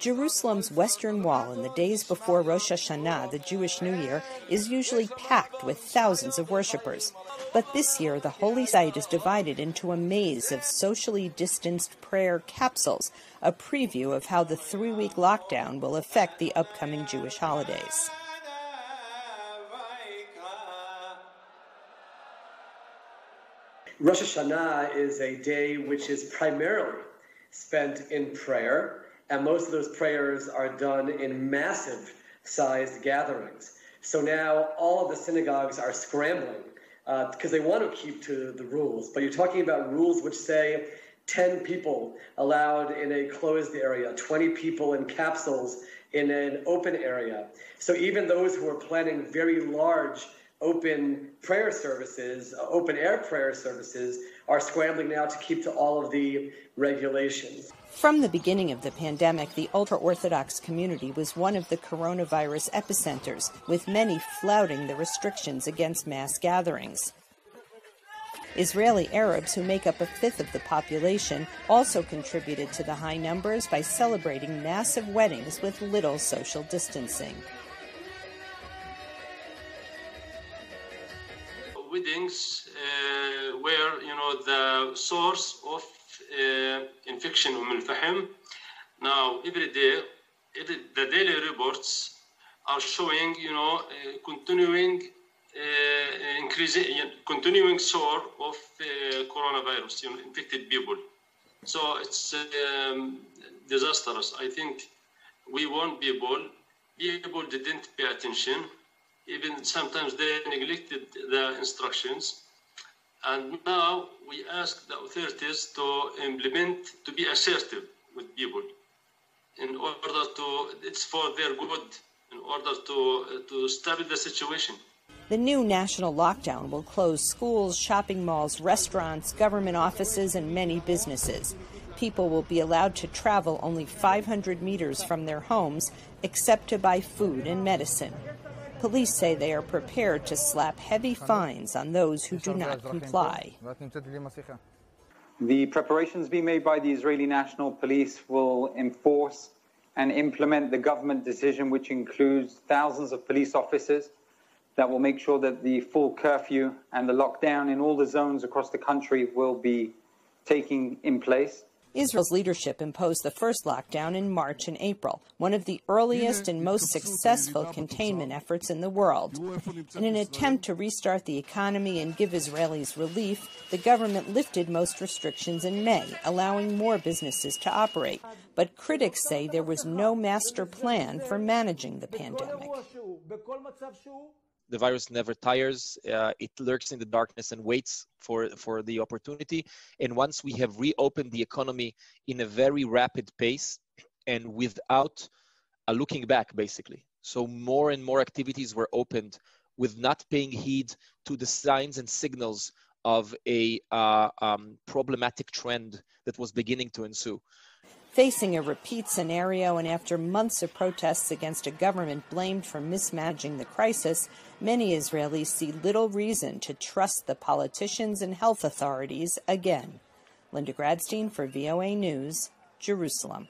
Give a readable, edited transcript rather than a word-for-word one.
Jerusalem's Western Wall in the days before Rosh Hashanah, the Jewish New Year, is usually packed with thousands of worshippers. But this year, the holy site is divided into a maze of socially distanced prayer capsules, a preview of how the 3-week lockdown will affect the upcoming Jewish holidays. Rosh Hashanah is a day which is primarily spent in prayer. And most of those prayers are done in massive-sized gatherings. So now all of the synagogues are scrambling because they want to keep to the rules. But you're talking about rules which say 10 people allowed in a closed area, 20 people in capsules in an open area. So even those who are planning very large open prayer services, open-air prayer services, are scrambling now to keep to all of the regulations. From the beginning of the pandemic, the ultra-Orthodox community was one of the coronavirus epicenters, with many flouting the restrictions against mass gatherings. Israeli Arabs, who make up a fifth of the population, also contributed to the high numbers by celebrating massive weddings with little social distancing. Weddings were, the source of infection Al-Fahim. Now, every day, the daily reports are showing, continuing continuing soar of coronavirus, infected people. So it's disastrous. I think we warned people. People didn't pay attention. Even sometimes they neglected the instructions. And now we ask the authorities to implement, to be assertive with people in order to, it's for their good, in order to stabilize the situation. The new national lockdown will close schools, shopping malls, restaurants, government offices, and many businesses. People will be allowed to travel only 500 meters from their homes, except to buy food and medicine. Police say they are prepared to slap heavy fines on those who do not comply. The preparations being made by the Israeli National Police will enforce and implement the government decision, which includes thousands of police officers that will make sure that the full curfew and the lockdown in all the zones across the country will be taking in place. Israel's leadership imposed the first lockdown in March and April, one of the earliest and most successful containment efforts in the world. In an attempt to restart the economy and give Israelis relief, the government lifted most restrictions in May, allowing more businesses to operate. But critics say there was no master plan for managing the pandemic. The virus never tires. It lurks in the darkness and waits for the opportunity. And once we have reopened the economy in a very rapid pace and without looking back, basically. So more and more activities were opened with not paying heed to the signs and signals of a problematic trend that was beginning to ensue. Facing a repeat scenario and after months of protests against a government blamed for mismanaging the crisis, many Israelis see little reason to trust the politicians and health authorities again. Linda Gradstein for VOA News, Jerusalem.